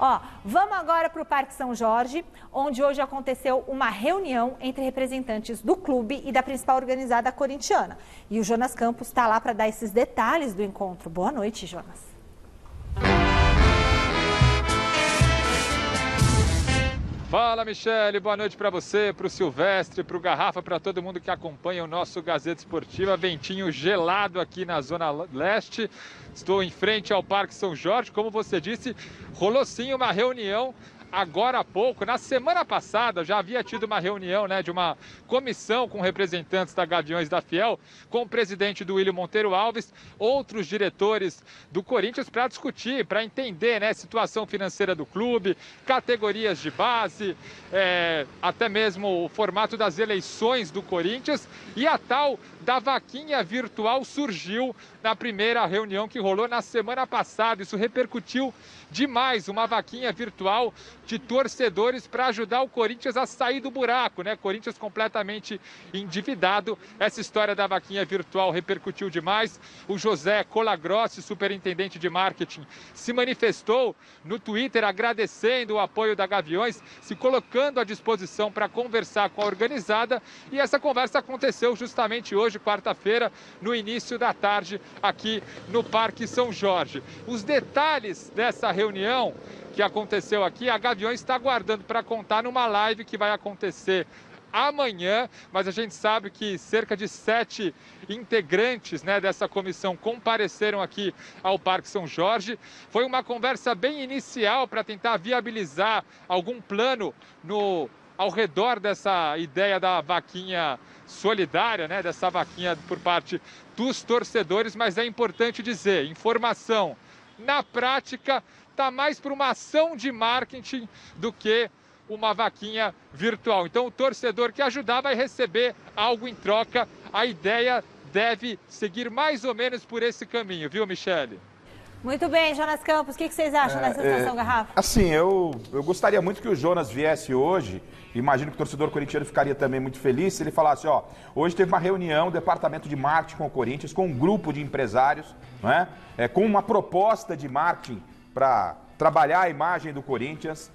Ó, vamos agora para o Parque São Jorge, onde hoje aconteceu uma reunião entre representantes do clube e da principal organizada corintiana. E o Jonas Campos está lá para dar esses detalhes do encontro. Boa noite, Jonas. Fala, Michele, boa noite para você, para o Silvestre, para o Garrafa, para todo mundo que acompanha o nosso Gazeta Esportiva. Ventinho gelado aqui na Zona Leste. Estou em frente ao Parque São Jorge. Como você disse, rolou sim uma reunião agora há pouco. Na semana passada já havia tido uma reunião, de uma comissão com representantes da Gaviões da Fiel, com o presidente do William Monteiro Alves, outros diretores do Corinthians para discutir, para entender, a situação financeira do clube, categorias de base, até mesmo o formato das eleições do Corinthians, e a tal da vaquinha virtual surgiu na primeira reunião que rolou na semana passada. Isso repercutiu demais, uma vaquinha virtual de torcedores para ajudar o Corinthians a sair do buraco, Corinthians completamente endividado. Essa história da vaquinha virtual repercutiu demais. O José Colagrossi, superintendente de marketing, se manifestou no Twitter agradecendo o apoio da Gaviões, se colocando à disposição para conversar com a organizada, e essa conversa aconteceu justamente hoje, quarta-feira, no início da tarde, aqui no Parque São Jorge. Os detalhes dessa reunião que aconteceu aqui, a Gaviões está aguardando para contar numa live que vai acontecer amanhã, mas a gente sabe que cerca de 7 integrantes dessa comissão compareceram aqui ao Parque São Jorge. Foi uma conversa bem inicial para tentar viabilizar algum plano ao redor dessa ideia da vaquinha solidária, dessa vaquinha por parte dos torcedores, mas é importante dizer, informação, na prática, está mais para uma ação de marketing do que uma vaquinha virtual. Então, o torcedor que ajudar vai receber algo em troca. A ideia deve seguir mais ou menos por esse caminho, viu, Michele? Muito bem, Jonas Campos, o que vocês acham dessa situação, Garrafa? Assim, eu gostaria muito que o Jonas viesse hoje. Imagino que o torcedor corintiano ficaria também muito feliz se ele falasse, hoje teve uma reunião do departamento de marketing com o Corinthians, com um grupo de empresários, com uma proposta de marketing para trabalhar a imagem do Corinthians,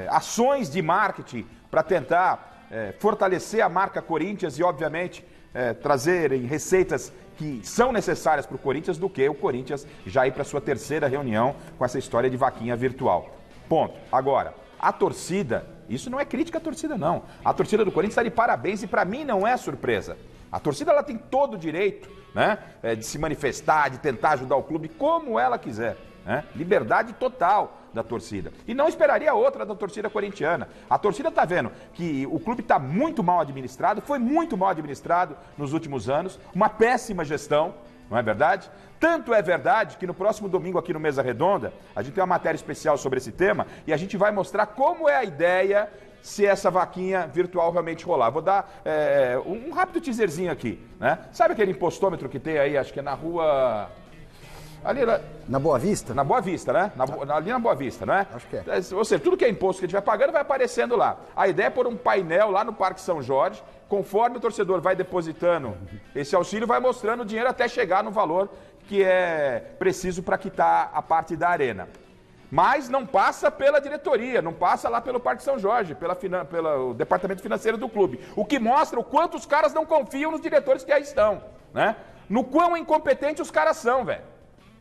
ações de marketing para tentar fortalecer a marca Corinthians e, obviamente, trazerem receitas que são necessárias para o Corinthians, do que o Corinthians já ir para a sua terceira reunião com essa história de vaquinha virtual. Ponto. Agora, a torcida, isso não é crítica à torcida, não. A torcida do Corinthians está de parabéns e, para mim, não é surpresa. A torcida ela tem todo o direito de se manifestar, de tentar ajudar o clube como ela quiser. Liberdade total da torcida. E não esperaria outra da torcida corintiana. A torcida está vendo que o clube está muito mal administrado, foi muito mal administrado nos últimos anos, uma péssima gestão, não é verdade? Tanto é verdade que no próximo domingo aqui no Mesa Redonda, a gente tem uma matéria especial sobre esse tema e a gente vai mostrar como é a ideia se essa vaquinha virtual realmente rolar. Vou dar um rápido teaserzinho aqui, Sabe aquele impostômetro que tem aí, acho que é na rua... Ali, na Boa Vista? Na Boa Vista, ali na Boa Vista, Acho que é. Ou seja, tudo que é imposto que a gente vai pagando vai aparecendo lá. A ideia é pôr um painel lá no Parque São Jorge, conforme o torcedor vai depositando esse auxílio, vai mostrando o dinheiro até chegar no valor que é preciso para quitar a parte da arena. Mas não passa pela diretoria, não passa lá pelo Parque São Jorge, pelo departamento financeiro do clube. O que mostra o quanto os caras não confiam nos diretores que aí estão, No quão incompetentes os caras são, velho.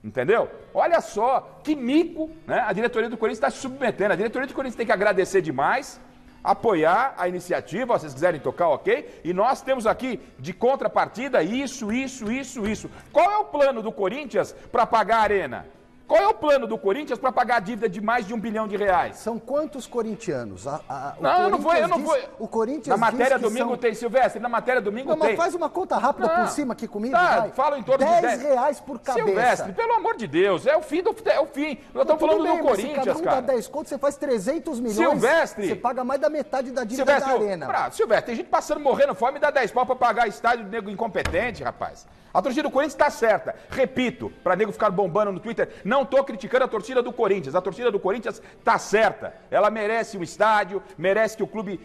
Entendeu? Olha só que mico, a diretoria do Corinthians está se submetendo. A diretoria do Corinthians tem que agradecer demais, apoiar a iniciativa, se vocês quiserem tocar, ok? E nós temos aqui de contrapartida isso. Qual é o plano do Corinthians para pagar a arena? Qual é o plano do Corinthians para pagar a dívida de mais de R$1 bilhão? São quantos corintianos? Eu não vou. O Corinthians na matéria domingo tem, Silvestre, na matéria domingo tem. Mas faz uma conta rápida por cima aqui comigo, vai. Fala em torno de R$10 por cabeça. Silvestre, pelo amor de Deus, é o fim. Nós estamos falando do Corinthians, cara. Se cada um dá 10 contos, você faz 300 milhões. Silvestre. Você paga mais da metade da dívida da arena. Silvestre, tem gente passando, morrendo fome e dá 10 pau para pagar estádio de nego incompetente, rapaz. A torcida do Corinthians está certa. Repito, para nego ficar bombando no Twitter, não estou criticando a torcida do Corinthians. A torcida do Corinthians está certa. Ela merece um estádio, merece que o clube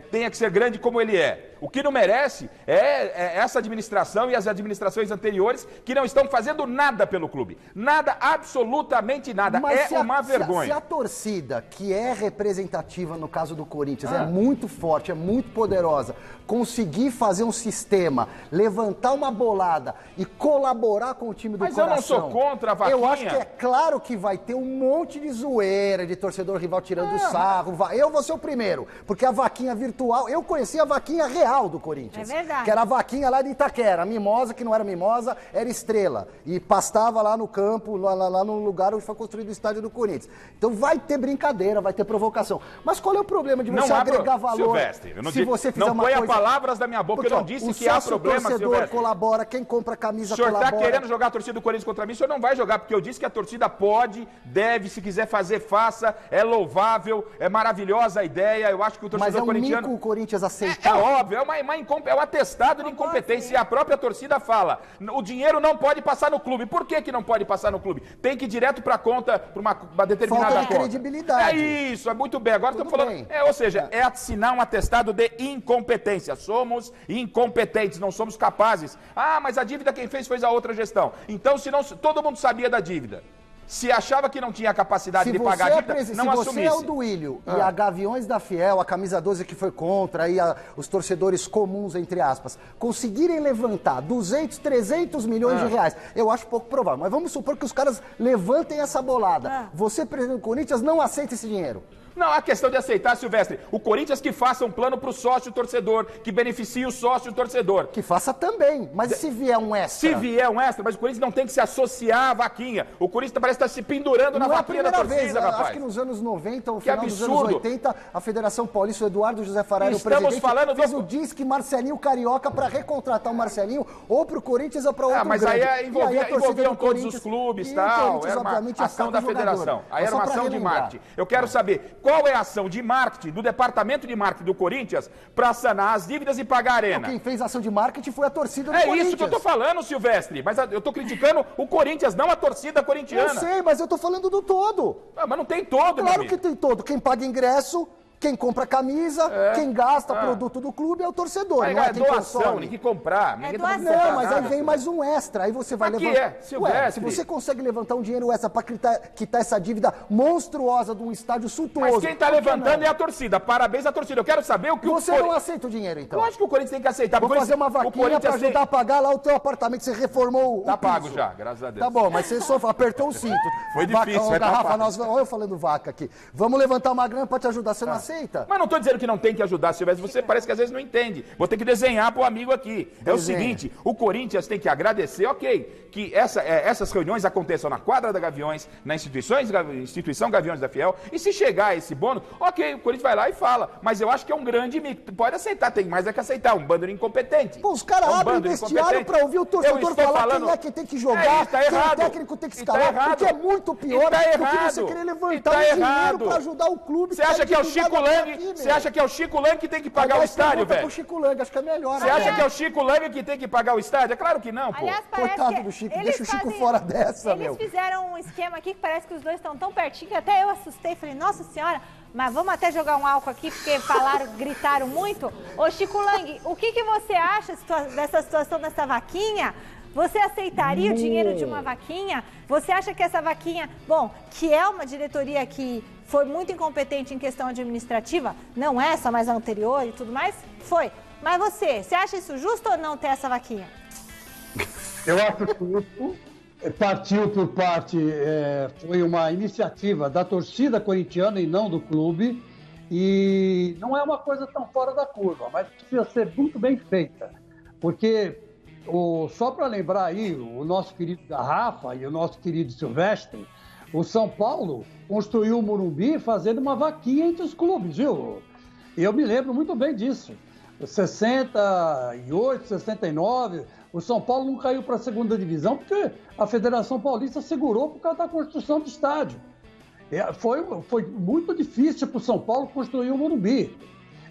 tenha que ser grande como ele é. O que não merece é essa administração e as administrações anteriores que não estão fazendo nada pelo clube. Nada, absolutamente nada. Mas uma vergonha. Se a torcida, que é representativa no caso do Corinthians, é muito forte, é muito poderosa, conseguir fazer um sistema, levantar uma bolada e colaborar com o time do coração... Mas eu não sou contra a vaquinha. Eu acho que é claro que vai ter um monte de zoeira, de torcedor rival tirando sarro. Eu vou ser o primeiro, porque a vaquinha virtual... Eu conheci a vaquinha real do Corinthians. É verdade. Que era a vaquinha lá de Itaquera. A mimosa, que não era mimosa, era estrela. E pastava lá no campo, lá no lugar onde foi construído o estádio do Corinthians. Então vai ter brincadeira, vai ter provocação. Mas qual é o problema de você agregar valor? Silvestre, eu não se você fizer não uma põe coisa... palavras da minha boca, eu não disse que há problema, Silvestre. O torcedor colabora, quem compra camisa colabora. O senhor está querendo jogar a torcida do Corinthians contra mim? O senhor não vai jogar, porque eu disse que a torcida pode, deve, se quiser fazer, faça. É louvável, é maravilhosa a ideia. Eu acho que o torcedor corintiano... Mas é um mico o Corinthians aceitar. É óbvio, é um atestado de incompetência. E a própria torcida fala, o dinheiro não pode passar no clube. Por que não pode passar no clube? Tem que ir direto para a conta, para uma determinada falta de conta. credibilidade. É isso, é muito bem. Agora estamos falando... ou seja, é assinar um atestado de incompetência. Somos incompetentes, não somos capazes. Ah, mas a dívida quem fez foi a outra gestão. Então, se não, todo mundo sabia da dívida. Se achava que não tinha capacidade de pagar a dívida, não assumisse. Se você é o Duílio e a Gaviões da Fiel, a camisa 12 que foi contra, aí os torcedores comuns, entre aspas, conseguirem levantar 200, 300 milhões de reais, eu acho pouco provável. Mas vamos supor que os caras levantem essa bolada. Você, presidente do Corinthians, não aceita esse dinheiro. Não, a questão de aceitar, Silvestre, o Corinthians que faça um plano para o sócio-torcedor, que beneficie o sócio-torcedor. Que faça também, mas se vier um extra? Se vier um extra, mas o Corinthians não tem que se associar à vaquinha. O Corinthians parece estar se pendurando na vaquinha da torcida, rapaz. Acho que nos anos 90, ou final dos anos 80, a Federação Paulista, o Eduardo José Farari, o presidente, fez o disque Marcelinho Carioca para recontratar o Marcelinho ou para o Corinthians ou para outro mas grande. Aí envolviam todos os clubes e tal. Era uma ação da federação. Aí era uma ação de marketing. Eu quero saber... Qual é a ação de marketing do departamento de marketing do Corinthians para sanar as dívidas e pagar a arena? Quem fez a ação de marketing foi a torcida do Corinthians. É isso que eu tô falando, Silvestre. Mas eu tô criticando o Corinthians, não a torcida corintiana. Eu sei, mas eu tô falando do todo. Mas não tem todo, Claro que tem todo. Quem paga ingresso... Quem compra camisa, quem gasta produto do clube é o torcedor. Aí não é quem doação, ninguém comprar. Ninguém não, mas aí vem mais um extra. Aí você vai levantar. Silvestre. Se você consegue levantar um dinheiro extra para quitar essa dívida monstruosa de um estádio suntuoso. Mas quem está levantando é a torcida. Parabéns à torcida. Eu quero saber o que você não aceita o dinheiro, então? Eu acho que o Corinthians tem que aceitar. Vou fazer uma vaquinha para ajudar a pagar lá o teu apartamento que você reformou. Tá pago já, graças a Deus. Tá bom, mas você só apertou o cinto. Foi difícil. Olha eu falando vaca aqui. Vamos levantar uma grana para te ajudar. Você não aceita? Mas não tô dizendo que não tem que ajudar, Silvestre, você parece que às vezes não entende. Vou ter que desenhar pro amigo aqui. É o seguinte, o Corinthians tem que agradecer, que essas reuniões aconteçam na quadra da Gaviões, na instituição Gaviões da Fiel, e se chegar esse bônus, o Corinthians vai lá e fala. Mas eu acho que é um grande mico. Pode aceitar, tem mais é que aceitar, um bando de incompetente. Pô, os caras abrem vestiário pra ouvir o torcedor falar quem é que tem que jogar, quem o técnico tem que escalar, porque é muito pior do que você querer levantar um dinheiro pra ajudar o clube. Você acha que é o Chico Lang? Você acha que é o Chico Lang que tem que pagar o estádio, velho? O Chico Lang, acho que é melhor. Você acha que é o Chico Lang que tem que pagar o estádio? É claro que não, pô. Aliás, coitado do Chico, deixa o Chico fora dessa, Eles fizeram um esquema aqui que parece que os dois estão tão pertinho que até eu assustei. Falei, nossa senhora, mas vamos até jogar um álcool aqui porque gritaram muito. Ô, Chico Lang, o que você acha dessa situação dessa vaquinha? Você aceitaria o dinheiro de uma vaquinha? Você acha que essa vaquinha, que é uma diretoria que foi muito incompetente em questão administrativa, não essa, mas a anterior e tudo mais? Foi. Mas você acha isso justo ou não ter essa vaquinha? Eu acho que isso partiu por parte, foi uma iniciativa da torcida corintiana e não do clube, e não é uma coisa tão fora da curva, mas precisa ser muito bem feita, porque... Só para lembrar aí, o nosso querido Garrafa e o nosso querido Silvestre, o São Paulo construiu o Morumbi fazendo uma vaquinha entre os clubes, viu? Eu me lembro muito bem disso. 68, 69, o São Paulo não caiu para a segunda divisão porque a Federação Paulista segurou por causa da construção do estádio. Foi muito difícil para o São Paulo construir o Morumbi.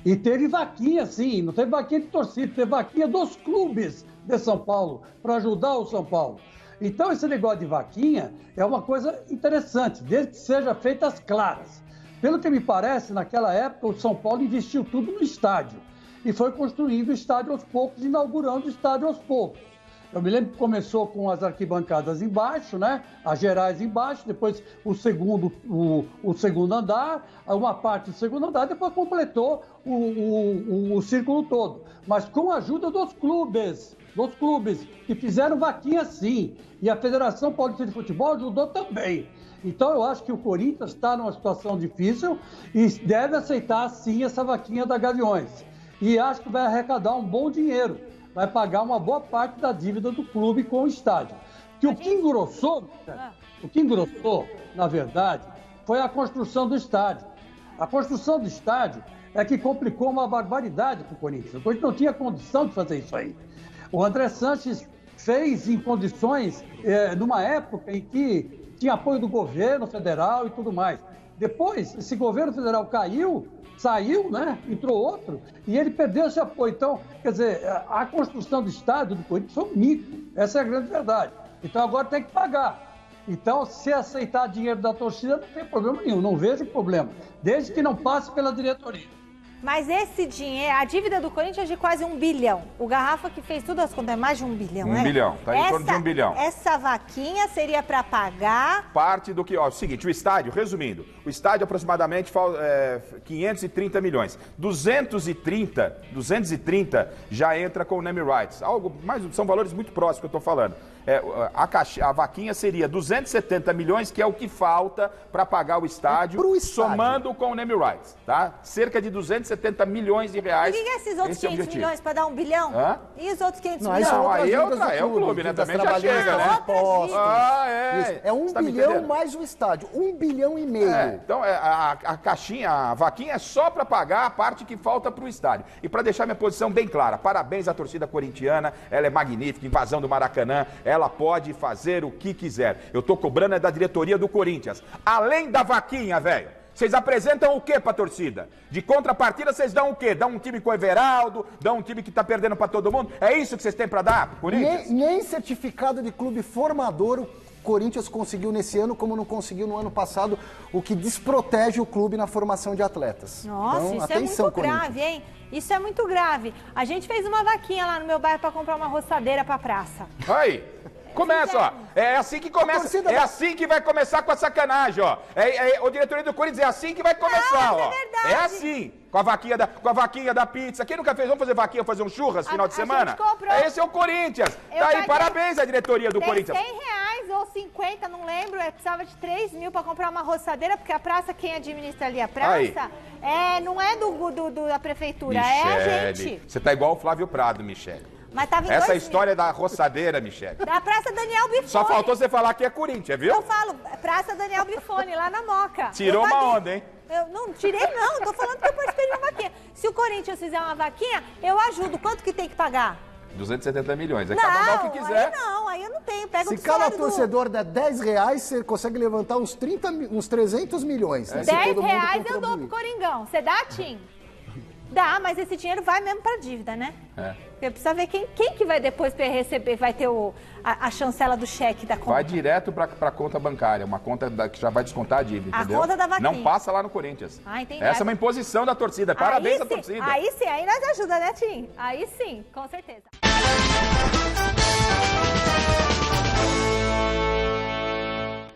E teve vaquinha, sim, não teve vaquinha de torcida, teve vaquinha dos clubes de São Paulo, para ajudar o São Paulo. Então, esse negócio de vaquinha é uma coisa interessante, desde que seja feita às claras. Pelo que me parece, naquela época, o São Paulo investiu tudo no estádio. e foi construindo o estádio aos poucos, inaugurando o estádio aos poucos. Eu me lembro que começou com as arquibancadas embaixo, né? As gerais embaixo, depois o segundo andar, uma parte do segundo andar, depois completou o círculo todo. Mas com a ajuda dos clubes que fizeram vaquinha sim. E a Federação Paulista de Futebol ajudou também. Então eu acho que o Corinthians está numa situação difícil e deve aceitar sim essa vaquinha da Gaviões. E acho que vai arrecadar um bom dinheiro. Vai pagar uma boa parte da dívida do clube com o estádio. Que o que engrossou, na verdade, foi a construção do estádio. A construção do estádio é que complicou uma barbaridade para o Corinthians. O Corinthians não tinha condição de fazer isso aí. O André Sanches fez em condições, numa época em que tinha apoio do governo federal e tudo mais. Depois, esse governo federal saiu, né? Entrou outro, e ele perdeu esse apoio. Então, quer dizer, a construção do estádio do Corinthians foi um mico. Essa é a grande verdade. Então, agora tem que pagar. Então, se aceitar dinheiro da torcida, não tem problema nenhum. Não vejo problema. Desde que não passe pela diretoria. Mas esse dinheiro, a dívida do Corinthians é de quase 1 bilhão. O Garrafa que fez tudo as contas é mais de 1 bilhão, né? 1 bilhão, tá em torno de 1 bilhão. Essa vaquinha seria para pagar... Parte do que, ó, é o seguinte, o estádio, resumindo, o estádio aproximadamente 530 milhões. 230 já entra com o name rights. São valores muito próximos que eu estou falando. A vaquinha seria 270 milhões, que é o que falta para pagar o estádio, somando com o name rights, tá? Cerca de 270 milhões de reais. E esses outros 500 milhões para dar 1 bilhão? Hã? E os outros 500 não, milhões? Não, aí é o clube, né? Também já chega, né? É 1 bilhão mais o estádio, 1 bilhão e meio. Então, a vaquinha é só para pagar a parte que falta para o estádio. E para deixar minha posição bem clara, parabéns à torcida corintiana, ela é magnífica, invasão do Maracanã, ela pode fazer o que quiser. Eu tô cobrando da diretoria do Corinthians. Além da vaquinha, velho, vocês apresentam o que pra torcida? De contrapartida, vocês dão o quê? Dão um time com o Everaldo? Dão um time que tá perdendo pra todo mundo? É isso que vocês têm pra dar pro Corinthians? Nem certificado de clube formador o Corinthians conseguiu nesse ano, como não conseguiu no ano passado, o que desprotege o clube na formação de atletas. Nossa, então, isso é muito grave, hein? Isso é muito grave. A gente fez uma vaquinha lá no meu bairro pra comprar uma roçadeira pra praça. Aí! Começa, ó. É assim que começa. É assim que vai começar com a sacanagem, ó. O diretoria do Corinthians é assim que vai começar, ó. É verdade. É assim. Com a vaquinha da pizza. Quem nunca fez? Vamos fazer vaquinha, fazer um churras no final de semana? Esse é o Corinthians. Daí, parabéns à diretoria do Corinthians. R$100 ou 50, não lembro. Precisava de 3 mil pra comprar uma roçadeira, porque a praça, quem administra ali a praça, não é da prefeitura, Michele, é a gente. Você tá igual o Flávio Prado, Michele. Mas tava em essa história da roçadeira, Michele. Da Praça Daniel Bifone. Só faltou você falar que é Corinthians, viu? Eu falo, Praça Daniel Bifone, lá na Moca. Tirou uma onda, hein? Eu não tirei, não. Tô falando que eu participei de uma vaquinha. Se o Corinthians fizer uma vaquinha, eu ajudo. Quanto que tem que pagar? 270 milhões. Cada um dá o que quiser. Aí eu não tenho. Pega se cada torcedor der R$10, você consegue levantar uns 300 milhões. Né? R$10 eu dou pro Coringão. Você dá, Tim? Dá, mas esse dinheiro vai mesmo pra dívida, né? Porque precisa ver quem que vai depois receber, vai ter a chancela do cheque da conta. Vai direto pra conta bancária, uma conta que já vai descontar a dívida, entendeu? A conta da vaquinha. Não passa lá no Corinthians. Entendi. Essa é uma imposição da torcida. Parabéns à torcida. Aí sim, aí nós ajuda, né, Tim? Aí sim, com certeza.